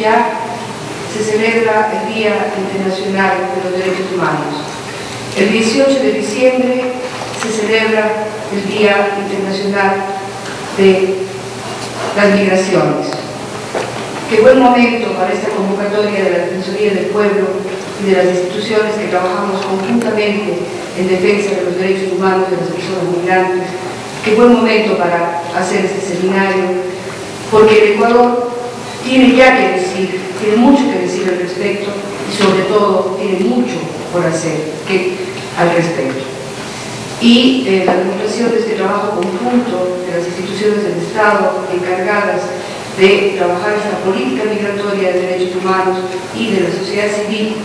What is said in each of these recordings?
ya se celebra el Día Internacional de los Derechos Humanos. El 18 de diciembre se celebra el Día Internacional de las Migraciones. Qué buen momento para esta convocatoria de la Defensoría del Pueblo y de las instituciones que trabajamos conjuntamente en defensa de los derechos humanos de las personas migrantes. Qué buen momento para hacer este seminario, porque el Ecuador tiene ya que decir, tiene mucho que decir al respecto y sobre todo tiene mucho por hacer al respecto. Y la demostración de este trabajo conjunto de las instituciones del Estado encargadas de trabajar esta política migratoria de derechos humanos y de la sociedad civil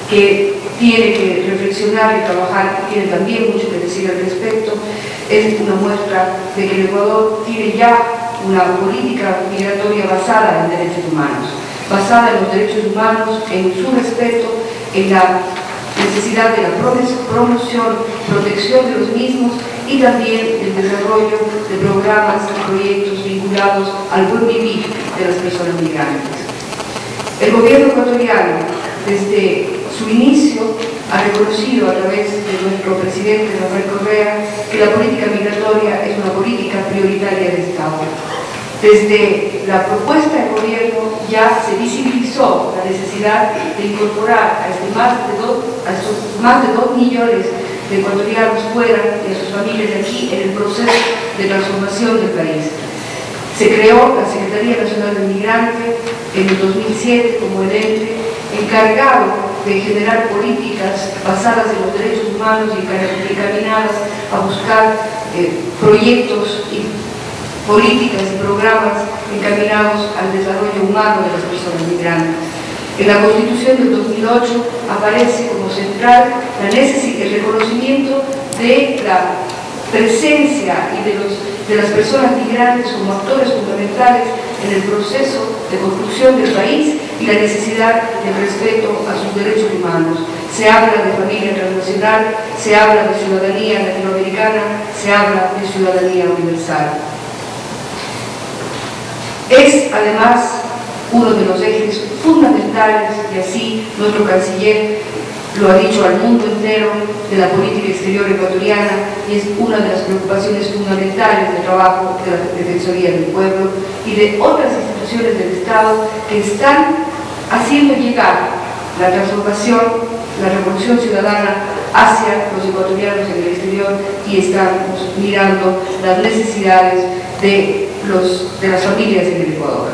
que tiene que reflexionar y trabajar y tiene también mucho que decir al respecto, es una muestra de que el Ecuador tiene ya una política migratoria basada en derechos humanos, basada en los derechos humanos, en su respeto, en la necesidad de la promoción, protección de los mismos y también el desarrollo de programas y proyectos vinculados al buen vivir de las personas migrantes. El gobierno ecuatoriano, desde su inicio, ha reconocido a través de nuestro presidente Rafael Correa que la política migratoria es una política prioritaria del Estado. Desde la propuesta del gobierno ya se visibilizó la necesidad de incorporar a estos más de 2 millones de ecuatorianos fuera y a sus familias de aquí en el proceso de transformación del país. Se creó la Secretaría Nacional del Migrante en el 2007 como el ente encargado de generar políticas basadas en los derechos humanos y encaminadas a buscar proyectos y políticas y programas encaminados al desarrollo humano de las personas migrantes. En la Constitución del 2008 aparece como central el reconocimiento de la presencia y de las personas migrantes como actores fundamentales en el proceso de construcción del país y la necesidad del respeto a sus derechos humanos. Se habla de familia transnacional, se habla de ciudadanía latinoamericana, se habla de ciudadanía universal. Es además uno de los ejes fundamentales, y así nuestro canciller lo ha dicho al mundo entero, de la política exterior ecuatoriana, y es una de las preocupaciones fundamentales del trabajo de la Defensoría del Pueblo y de otras instituciones del Estado que están haciendo llegar la transformación, la revolución ciudadana hacia los ecuatorianos en el exterior y estamos mirando las necesidades de las familias en el Ecuador.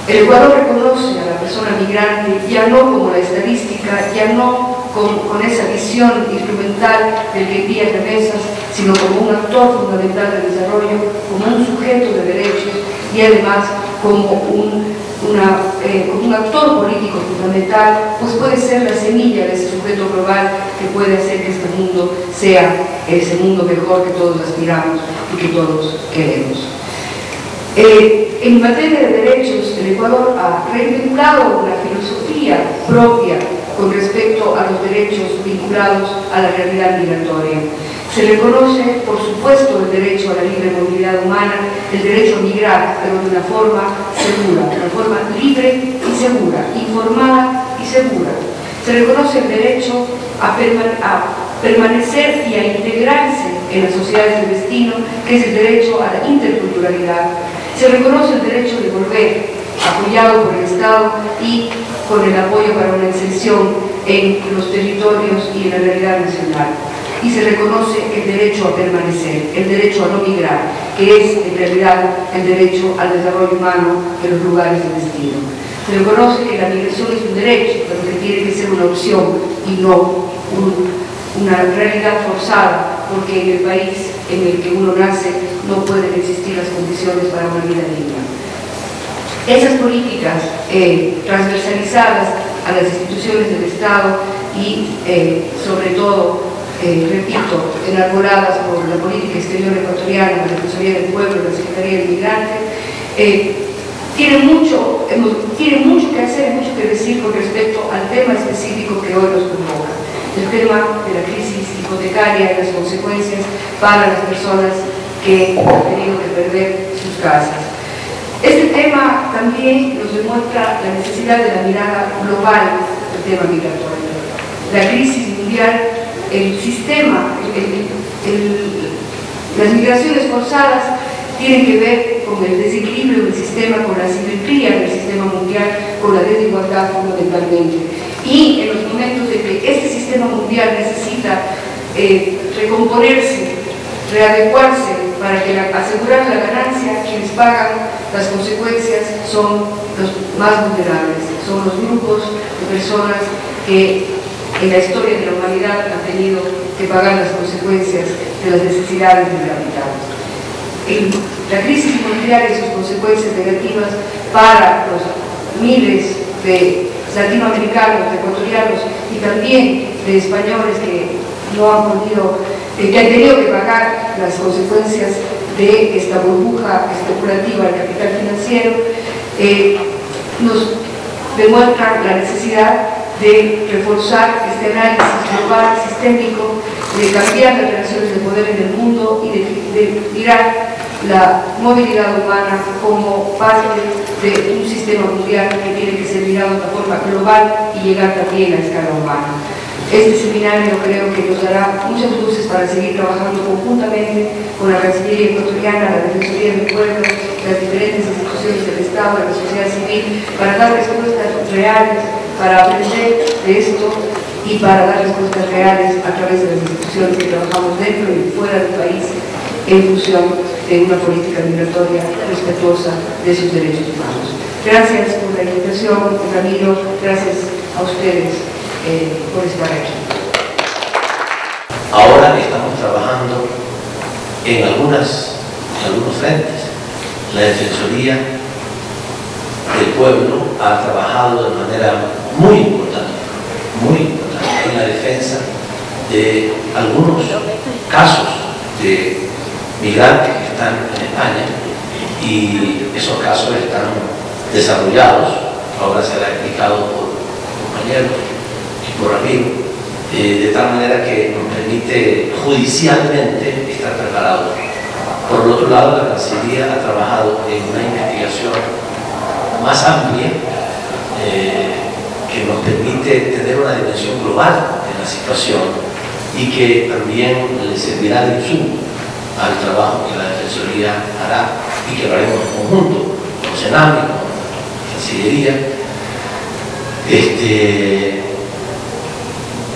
El Ecuador reconoce a la persona migrante ya no como la estadística, ya no con esa visión instrumental del que envía remesas, sino como un actor fundamental del desarrollo, como un sujeto de derechos y además como un actor político fundamental, pues puede ser la semilla de ese sujeto global que puede hacer que este mundo sea ese mundo mejor que todos aspiramos y que todos queremos. En materia de derechos, el Ecuador ha reinventado una filosofía propia con respecto a los derechos vinculados a la realidad migratoria. Se reconoce, por supuesto, el derecho a la libre movilidad humana, el derecho a migrar, pero de una forma segura, de una forma libre y segura, informada y segura. Se reconoce el derecho a permanecer y a integrarse en las sociedades de destino, que es el derecho a la interculturalidad. Se reconoce el derecho de volver, apoyado por el Estado y con el apoyo para una inserción en los territorios y en la realidad nacional. Y se reconoce el derecho a permanecer, el derecho a no migrar, que es en realidad el derecho al desarrollo humano de los lugares de destino. Se reconoce que la migración es un derecho, pero que tiene que ser una opción y no una realidad forzada, porque en el país en el que uno nace no pueden existir las condiciones para una vida digna. Esas políticas transversalizadas a las instituciones del Estado y sobre todo, repito, enarboradas por la política exterior ecuatoriana, la Defensoría del Pueblo, la Secretaría del Migrante, tiene mucho que hacer y mucho que decir con respecto al tema específico que hoy nos convoca, el tema de la crisis hipotecaria y las consecuencias para las personas que han tenido que perder sus casas. Este tema tema también nos demuestra la necesidad de la mirada global del tema migratorio. La crisis mundial, el sistema, las migraciones forzadas tienen que ver con el desequilibrio del sistema, con la asimetría del sistema mundial, con la desigualdad fundamentalmente. Y en los momentos de que este sistema mundial necesita recomponerse, readecuarse, para que asegurar la ganancia, quienes pagan las consecuencias son los más vulnerables, son los grupos de personas que en la historia de la humanidad han tenido que pagar las consecuencias de las necesidades del capital. La crisis mundial y sus consecuencias negativas para los miles de latinoamericanos, de ecuatorianos y también de españoles que no han podido, que han tenido que pagar las consecuencias de esta burbuja especulativa del capital financiero, nos demuestra la necesidad de reforzar este análisis global, sistémico, de cambiar las relaciones de poder en el mundo y de mirar la movilidad humana como parte de un sistema mundial que tiene que ser mirado de forma global y llegar también a escala humana. Este seminario creo que nos dará muchas luces para seguir trabajando conjuntamente con la Cancillería ecuatoriana, la Defensoría del Pueblo, las diferentes instituciones del Estado, la sociedad civil, para dar respuestas reales, para aprender de esto y para dar respuestas reales a través de las instituciones que trabajamos dentro y fuera del país en función de una política migratoria respetuosa de sus derechos humanos. Gracias por la invitación, Ramiro, gracias a ustedes por estar aquí. Ahora estamos trabajando en algunos frentes. La Defensoría del Pueblo ha trabajado de manera muy importante en la defensa de algunos casos de migrantes que están en España, y esos casos están desarrollados, ahora se lo ha explicado por compañeros y por amigos, de tal manera que nos permite judicialmente estar preparados. Por el otro lado, la Cancillería ha trabajado en una investigación más amplia que nos permite tener una dimensión global de la situación y que también le servirá de insumo al trabajo que la Defensoría hará y que lo haremos en conjunto con Senami, con la Cancillería.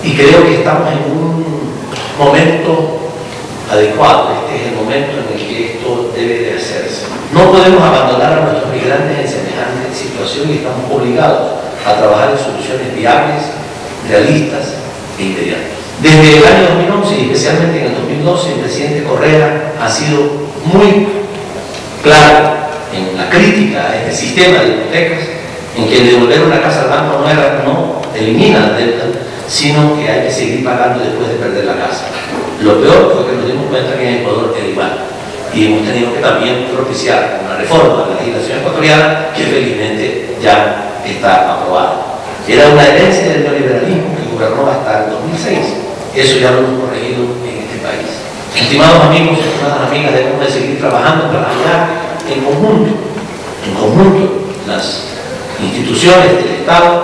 Y creo que estamos en un momento adecuado. Este es el momento en el que esto debe de hacerse. No podemos abandonar a nuestros migrantes en semejante situación y estamos obligados a trabajar en soluciones viables, realistas e inmediatas. Desde el año 2011 y especialmente en el 2012, el presidente Correa ha sido muy claro en la crítica a este sistema de hipotecas, en que el devolver una casa al banco no elimina la deuda, sino que hay que seguir pagando después de perder la casa. Lo peor fue que nos dimos cuenta que en Ecuador era igual, y hemos tenido que también propiciar una reforma de la legislación ecuatoriana que felizmente ya está aprobada. Era una herencia del neoliberalismo que gobernó hasta el 2006. Eso ya lo hemos corregido en este país. Estimados amigos, estimadas amigas, debemos de seguir trabajando para hallar en conjunto las instituciones del Estado,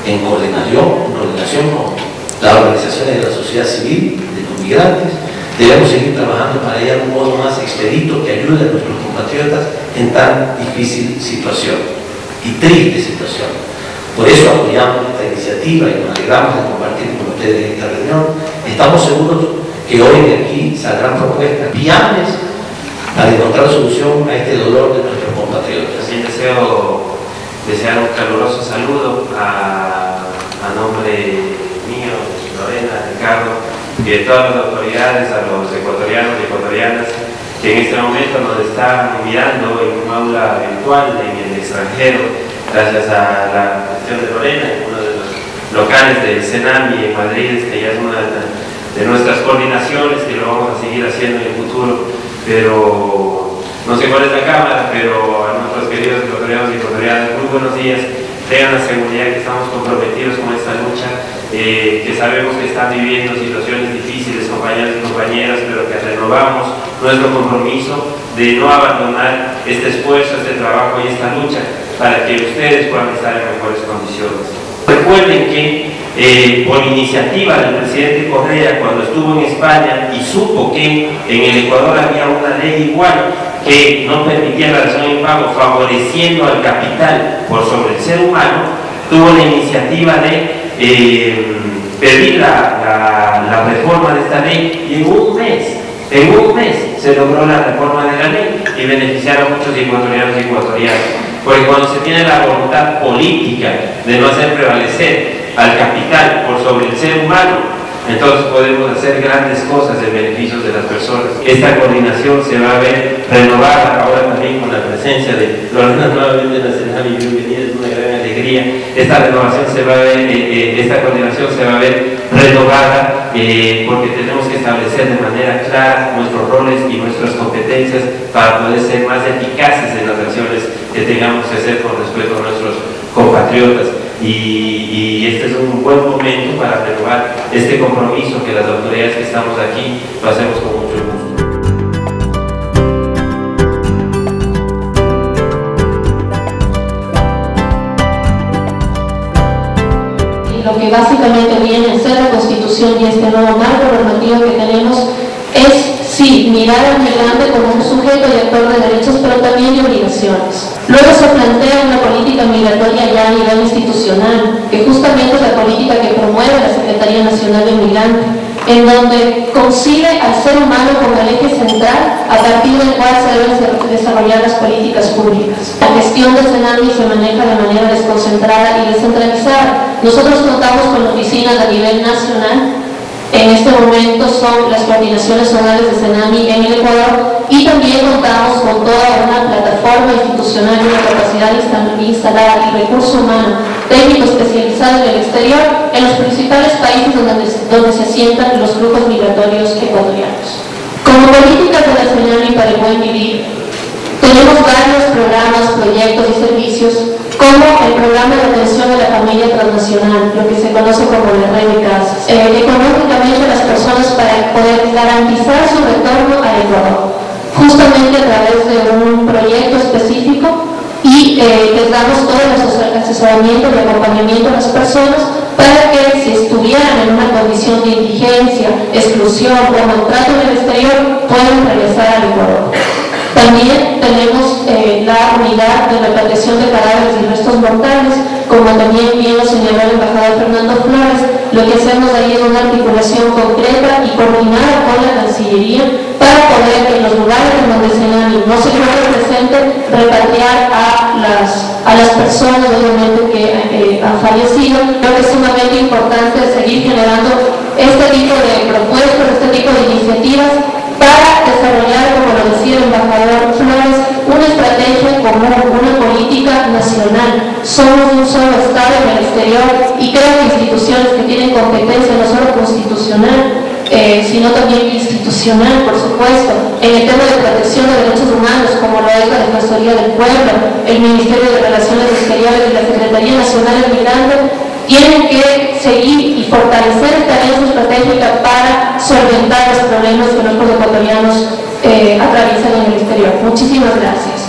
en coordinación con las organizaciones de la sociedad civil, de los migrantes. Debemos seguir trabajando para hallar un modo más expedito que ayude a nuestros compatriotas en tan difícil situación y triste situación. Por eso apoyamos esta iniciativa y nos alegramos de compartir con ustedes esta reunión. Estamos seguros que hoy de aquí saldrán propuestas viables para encontrar solución a este dolor de nuestros compatriotas. También deseo desear un caluroso saludo a nombre mío, de Lorena, Ricardo, y de todas las autoridades, a los ecuatorianos y ecuatorianas que en este momento nos están mirando en un aula virtual en el extranjero, gracias a la gestión de Lorena, uno de los locales del Senami en Madrid, que ya es una de nuestras coordinaciones, que lo vamos a seguir haciendo en el futuro. Pero no sé cuál es la cámara, pero a nuestros queridos ecuatorianos y ecuatorianas, muy buenos días. Tengan la seguridad que estamos comprometidos con esta lucha. que sabemos que están viviendo situaciones difíciles, compañeros y compañeras, pero que renovamos nuestro compromiso de no abandonar este esfuerzo, este trabajo y esta lucha para que ustedes puedan estar en mejores condiciones. Recuerden que por iniciativa del presidente Correa, cuando estuvo en España y supo que en el Ecuador había una ley igual que no permitía la dación en pago, favoreciendo al capital por sobre el ser humano, tuvo la iniciativa de pedir la reforma de esta ley, y en un mes se logró la reforma de la ley y beneficiar a muchos ecuatorianos y ecuatorianas. Porque cuando se tiene la voluntad política de no hacer prevalecer al capital por sobre el ser humano, entonces podemos hacer grandes cosas en beneficio de las personas. Esta coordinación se va a ver renovada ahora también con la presencia de Lorena nuevamente en la Senami. Bienvenida, es una gran alegría. Esta renovación se va a ver, esta coordinación se va a ver renovada porque tenemos que establecer de manera clara nuestros roles y nuestras competencias para poder ser más eficaces en las acciones que tengamos que hacer con respecto a nuestros compatriotas. Y este es un buen momento para renovar este compromiso que las autoridades que estamos aquí lo hacemos con mucho gusto. Lo que básicamente viene a ser la Constitución y este nuevo marco normativo que tenemos es, sí, mirar al migrante como un sujeto y actor de derechos, pero también de obligaciones. Luego se plantea una política migratoria ya a nivel institucional, que justamente es la política que promueve la Secretaría Nacional de Migrante, en donde concibe al ser humano como el eje central a partir del cual se deben desarrollar las políticas públicas. La gestión del Senami se maneja de manera desconcentrada y descentralizada. Nosotros contamos con oficinas a nivel nacional. En este momento son las coordinaciones zonales de Senami en el Ecuador, y también contamos con toda una plataforma institucional y una capacidad instalada y recurso humano técnico especializado en el exterior en los principales países donde se asientan los grupos migratorios ecuatorianos. Como políticas de la Senami para el buen vivir, tenemos varios programas, proyectos y servicios, como el programa de atención a la familia transnacional, lo que se conoce como la red de casas. Económicamente las personas para poder garantizar su retorno al Ecuador, justamente a través de un proyecto específico, y les damos todo el asesoramiento y acompañamiento a las personas para que si estuvieran en una condición de indigencia, exclusión o maltrato en el exterior, puedan regresar al Ecuador. También tenemos la unidad de repatriación de cadáveres y restos mortales, como también bien lo señaló el embajador Fernando Flores. Lo que hacemos ahí es una articulación concreta y coordinada con la Cancillería para poder, en los lugares en donde el Senami no se encuentre presente, repatriar a las personas obviamente que han fallecido. Creo que es sumamente importante seguir generando este tipo de propuestas, este tipo de iniciativas para desarrollar, como lo decía el embajador Flores, una estrategia común, una política nacional. Somos un solo Estado en el exterior, y creo que instituciones que tienen competencia no solo constitucional, sino también institucional, por supuesto, en el tema de protección de derechos humanos, como lo es la Defensoría del Pueblo, el Ministerio de Relaciones Exteriores y la Secretaría Nacional de Migrante, tienen que seguir y fortalecer esta alianza estratégica para solventar los problemas que nuestros ecuatorianos atraviesan en el exterior. Muchísimas gracias.